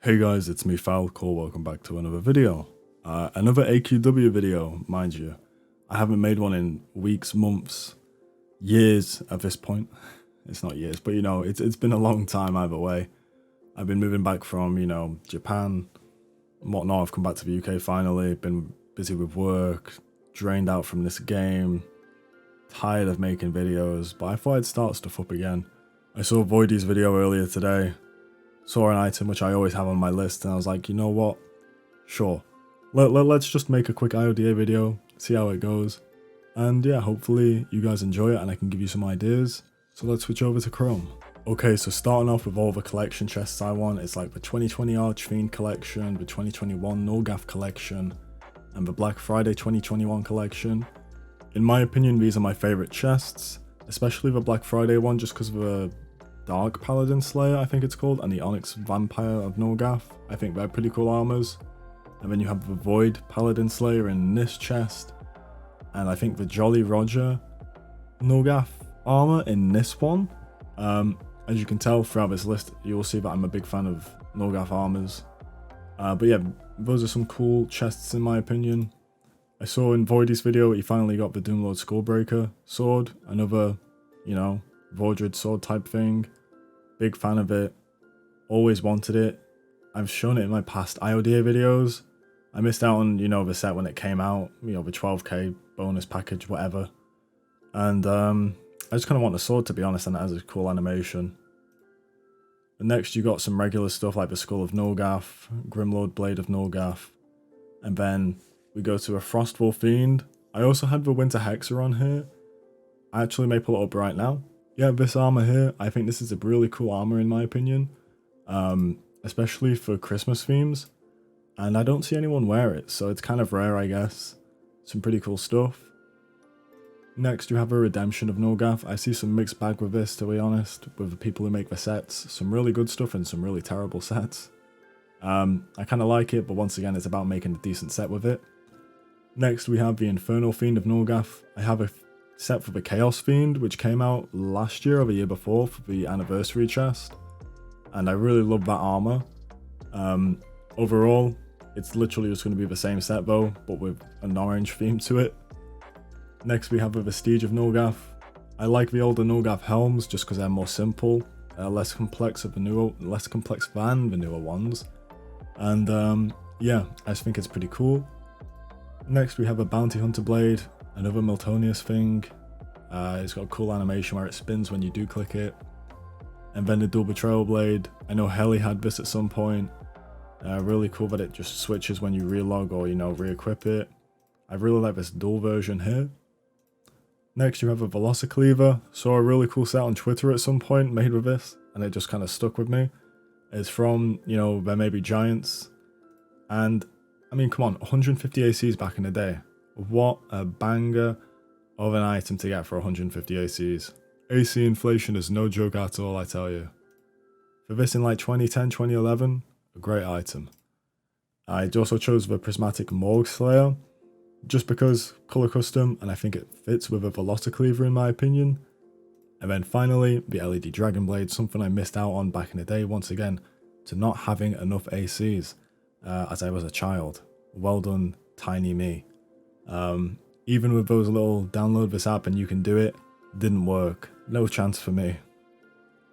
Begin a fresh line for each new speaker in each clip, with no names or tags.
Hey guys, it's me Falkor, welcome back to another video. Another AQW video, mind you. I haven't made one in weeks, months, years at this point. It's not years, but you know, it's been a long time either way. I've been moving back from, Japan and whatnot. I've come back to the UK finally, been busy with work, drained out from this game, tired of making videos, but I thought I'd start stuff up again. I saw Voidy's video earlier today. Saw an item which I always have on my list, and I was like, you know what? Sure. Let's just make a quick IoDA video, see how it goes. And yeah, hopefully you guys enjoy it and I can give you some ideas. So let's switch over to Chrome. Okay, so starting off with all the collection chests I want, it's like the 2020 Archfiend collection, the 2021 Norgaff collection, and the Black Friday 2021 collection. In my opinion, these are my favorite chests, especially the Black Friday one just because of the Dark Paladin Slayer, I think it's called, and the Onyx Vampire of Norgaff. I think they're pretty cool armors. And then you have the Void Paladin Slayer in this chest, and I think the Jolly Roger Norgaff armor in this one. As you can tell throughout this list, you'll see that I'm a big fan of Norgaff armors. But yeah, those are some cool chests in my opinion. I saw in Voidy's video he finally got the Doomlord Skullbreaker sword, another, Vordred sword type thing. Big fan of it. Always wanted it. I've shown it in my past IoDA videos. I missed out on, the set when it came out. The 12k bonus package, whatever. And I just kind of want the sword, to be honest, and it has a cool animation. And next you got some regular stuff like the Skull of Norgaff, Grimlord Blade of Norgaff. And then we go to a Frostfall Fiend. I also had the Winter Hexer on here. I actually may pull it up right now. Yeah, this armor here, I think this is a really cool armor in my opinion, especially for Christmas themes, and I don't see anyone wear it, so it's kind of rare, I guess. Some pretty cool stuff. Next, you have a Redemption of Norgaff. I see some mixed bag with this, to be honest, with the people who make the sets. Some really good stuff and some really terrible sets. I kind of like it, but once again, it's about making a decent set with it. Next, we have the Infernal Fiend of Norgaff. I have a set for the Chaos Fiend, which came out last year or the year before for the anniversary chest, and I really love that armor. Overall, it's literally just going to be the same set though, but with an orange theme to it. Next we have the Vestige of Norgaff. I like the older Norgaff helms just because they're more simple, less complex than the newer ones, and yeah, I just think it's pretty cool. Next we have a Bounty Hunter Blade. Another Miltonius thing. It's got a cool animation where it spins when you do click it. And then the Dual Betrayal Blade. I know Heli had this at some point. Really cool that it just switches when you relog or, re-equip it. I really like this dual version here. Next you have a Velocicleaver. Saw a really cool set on Twitter at some point made with this, and it just kind of stuck with me. It's from, There May Be Giants. And, I mean, come on, 150 ACs back in the day. What a banger of an item to get for 150 ACs. AC inflation is no joke at all, I tell you. For this in like 2010, 2011, a great item. I also chose the Prismatic Morgue Slayer, just because color custom, and I think it fits with a Velocicleaver in my opinion. And then finally, the LED Dragon Blade, something I missed out on back in the day, once again, to not having enough ACs as I was a child. Well done, tiny me. Even with those little download this app and you can do it, didn't work. No chance for me.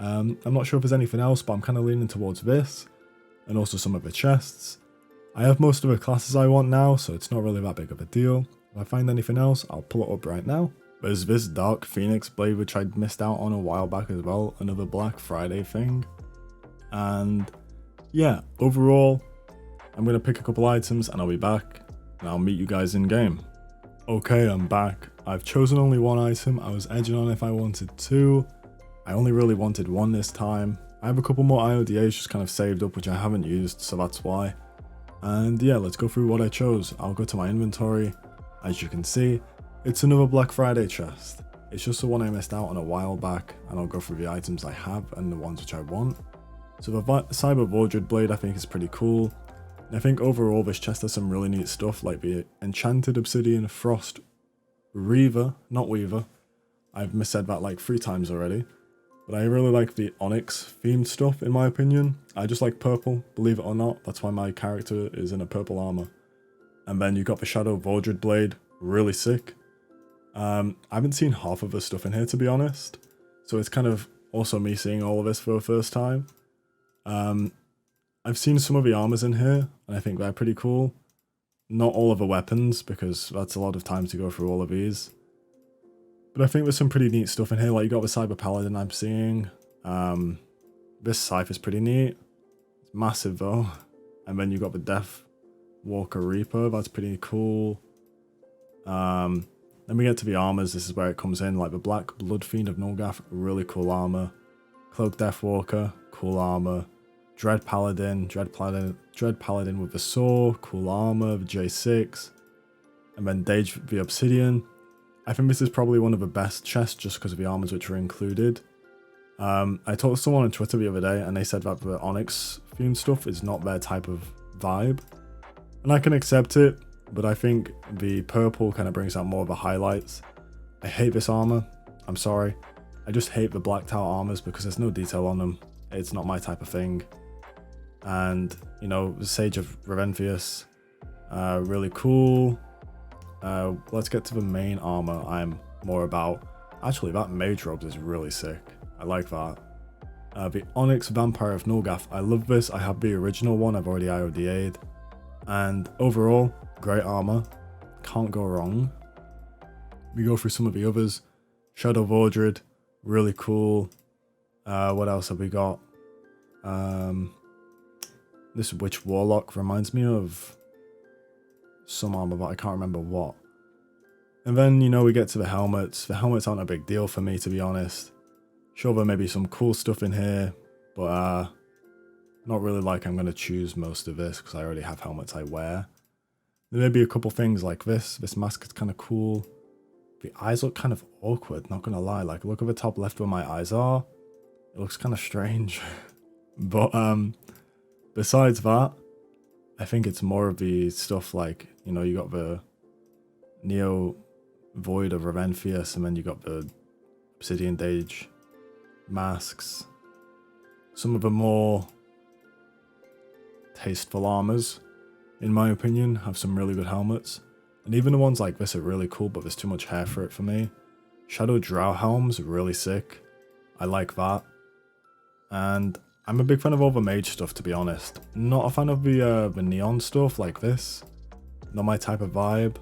I'm not sure if there's anything else, but I'm kind of leaning towards this, and also some of the chests. I have most of the classes I want now, so it's not really that big of a deal. If I find anything else, I'll pull it up right now. There's this Dark Phoenix Blade, which I'd missed out on a while back as well, another Black Friday thing. And yeah, overall, I'm going to pick a couple items and I'll be back, and I'll meet you guys in game. Okay, I'm back. I've chosen only one item. I was edging on if I wanted two. I only really wanted one this time. I have a couple more IoDAs just kind of saved up, which I haven't used, so that's why. And yeah, let's go through what I chose. I'll go to my inventory. As you can see, it's another Black Friday chest. It's just the one I missed out on a while back, and I'll go through the items I have and the ones which I want. So the Cyber Vordred Blade I think is pretty cool. I think overall this chest has some really neat stuff like the Enchanted Obsidian Frost Reaver, not Weaver. I've missaid that like 3 times already. but I really like the Onyx themed stuff in my opinion. I just like purple, believe it or not. That's why my character is in a purple armor. And then you got the Shadow Vordred blade, really sick. I haven't seen half of the stuff in here, to be honest, so it's kind of also me seeing all of this for the first time. I've seen some of the armors in here, and I think they're pretty cool. Not all of the weapons, because that's a lot of time to go through all of these. But I think there's some pretty neat stuff in here, like you got the Cyber Paladin I'm seeing. This scythe is pretty neat. It's massive though. And then you got the Death Walker Reaper, that's pretty cool. Then we get to the armors, this is where it comes in, like the Black Blood Fiend of Nulgath, really cool armor. Cloak Deathwalker, cool armor. Dread Paladin with the Saw, cool armor, the J6. And then Dage the Obsidian. I think this is probably one of the best chests just because of the armors which are included. I talked to someone on Twitter the other day and they said that the Onyx themed stuff is not their type of vibe. And I can accept it, but I think the purple kind of brings out more of the highlights. I hate this armor, I'm sorry. I just hate the Black Tower armors because there's no detail on them. It's not my type of thing. And, you know, the Sage of Reventhius, really cool. Let's get to the main armor I'm more about. Actually, that Mage Robes is really sick. I like that. The Onyx Vampire of Nulgath, I love this. I have the original one, I've already IoDA'd. And overall, great armor. Can't go wrong. We go through some of the others. Shadow Vordred, really cool. What else have we got? This Witch Warlock reminds me of some armor, but I can't remember what. And then, you know, we get to the helmets. The helmets aren't a big deal for me, to be honest. Sure, there may be some cool stuff in here, but not really like I'm going to choose most of this because I already have helmets I wear. There may be a couple things like this. This mask is kind of cool. The eyes look kind of awkward, not going to lie. Like, look at the top left where my eyes are. It looks kind of strange. But besides that, I think it's more of the stuff like, you know, you got the Neo Void of Reventhius, and then you got the Obsidian Dage masks. Some of the more tasteful armors, in my opinion, have some really good helmets. And even the ones like this are really cool, but there's too much hair for it for me. Shadow Drow helms are really sick. I like that. And I'm a big fan of all the mage stuff, to be honest. Not a fan of the neon stuff like this. Not my type of vibe.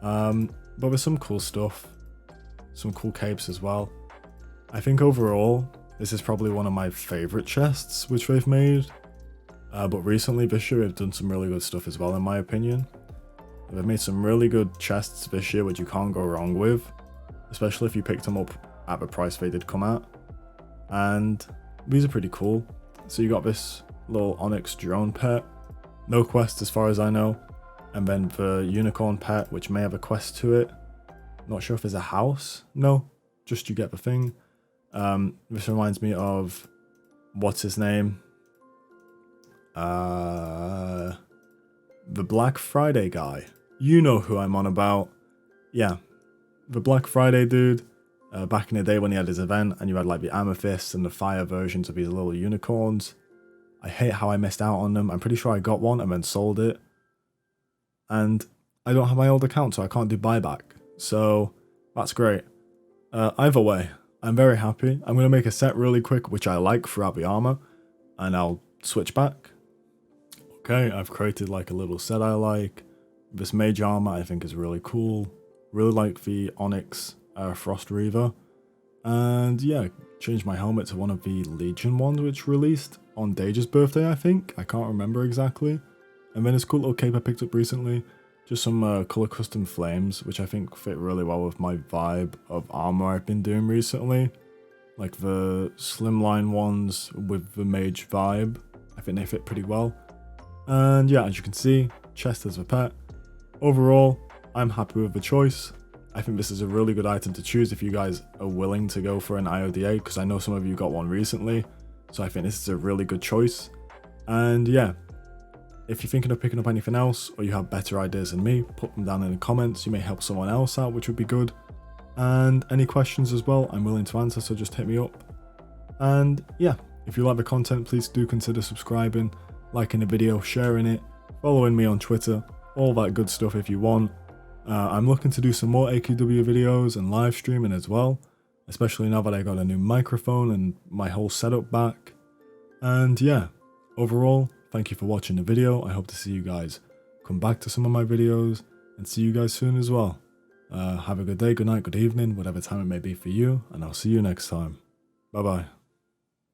But there's some cool stuff. Some cool capes as well. I think overall, this is probably one of my favourite chests which they've made. But recently this year they've done some really good stuff as well, in my opinion. They've made some really good chests this year which you can't go wrong with. Especially if you picked them up at the price they did come at. And these are pretty cool. So you got this little Onyx drone pet. No quest as far as I know. And then the unicorn pet, which may have a quest to it. Not sure if there's a house. No, just you get the thing. This reminds me of, what's his name? The Black Friday guy. You know who I'm on about. Yeah, the Black Friday dude. Back in the day when he had his event and you had like the amethyst and the fire versions of these little unicorns. I hate how I missed out on them. I'm pretty sure I got one and then sold it. And I don't have my old account, so I can't do buyback. So that's great. Either way, I'm very happy. I'm going to make a set really quick, which I like throughout the armor. And I'll switch back. Okay, I've created like a little set I like. This mage armor I think is really cool. Really like the Onyx Frost Reaver. And yeah, changed my helmet to one of the Legion ones which released on Dage's birthday, I think. I can't remember exactly. And then this cool little cape I picked up recently. Just some color custom flames, which I think fit really well with my vibe of armor I've been doing recently. Like the slimline ones with the mage vibe. I think they fit pretty well. And yeah, as you can see, chest as a pet. Overall, I'm happy with the choice. I think this is a really good item to choose if you guys are willing to go for an IoDA, because I know some of you got one recently. So I think this is a really good choice. And yeah, if you're thinking of picking up anything else, or you have better ideas than me, put them down in the comments. You may help someone else out, which would be good. And any questions as well, I'm willing to answer, so just hit me up. And yeah, if you like the content, please do consider subscribing, liking the video, sharing it, following me on Twitter, all that good stuff if you want. I'm looking to do some more AQW videos and live streaming as well, especially now that I got a new microphone and my whole setup back. And yeah, overall, thank you for watching the video. I hope to see you guys come back to some of my videos and see you guys soon as well. Have a good day, good night, good evening, whatever time it may be for you, and I'll see you next time. Bye bye.